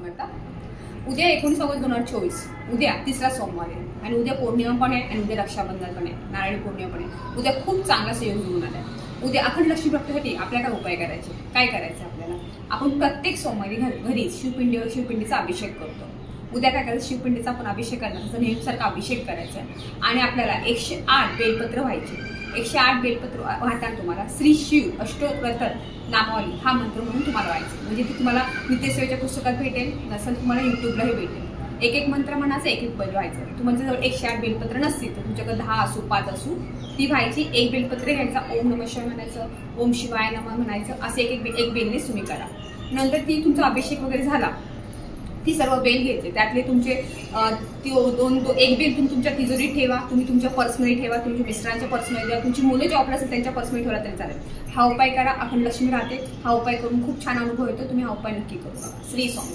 समर्थ. उद्या 19 ऑगस्ट 2024 उद्या तिसरा सोमवार आहे आणि उद्या पौर्णिमा पण आहे आणि उद्या रक्षाबंधन पण आहे, नारळी पौर्णिमा पण आहे. उद्या खूप चांगला संयोग जुळून आला आहे. उद्या अखंड लक्ष्मी प्राप्तीसाठी आपल्याला काय उपाय करायचे, काय करायचं आपल्याला? आपण प्रत्येक सोमवारी घरी शिवपिंडीचा अभिषेक करतो. उद्या काय करायचं, शिवपिंडीचा आपण अभिषेक करणार, तसं नेहमीसारखा अभिषेक करायचा आहे आणि आपल्याला 108 बेलपत्र व्हायचे. 108 बेलपत्र वाहताना तुम्हाला श्री शिव अष्टोत्तर नामावली हा मंत्र म्हणून तुम्हाला व्हायचं. म्हणजे ती तुम्हाला नित्यसेवेच्या पुस्तकात भेटेल, नसेल तुम्हाला युट्यूबलाही भेटेल. एक मंत्र म्हणायचं, एक बेल व्हायचं. तुम्हाला जर 108 बेलपत्र नसतील तर तुमच्याकडे 10 असू 5 असू ती व्हायची. एक बेलपत्र घ्यायचा, ओम नमः शिवाय म्हणायचं, ओम शिवाय नमः म्हणायचं. असे एक बेलनेच तुम्ही करा. नंतर ती तुमचा अभिषेक वगैरे झाला, ती सर्व बेल घ्यायचे. त्यातले तुमचे एक बेल तुम्ही तुमच्या तिजोरीत ठेवा, तुम्ही तुमच्या पर्समध्ये ठेवा, तुमच्या मिस्टरांच्या पर्समध्ये ठेवा, तुमची मुलं जॉबला असेल त्यांच्या पर्समध्ये ठेवला तरी चालेल. हा उपाय करा, अखंड लक्ष्मी राहते. हा उपाय करून खूप छान अनुभव येतो. तुम्ही हा उपाय नक्की करू. श्री स्वामी.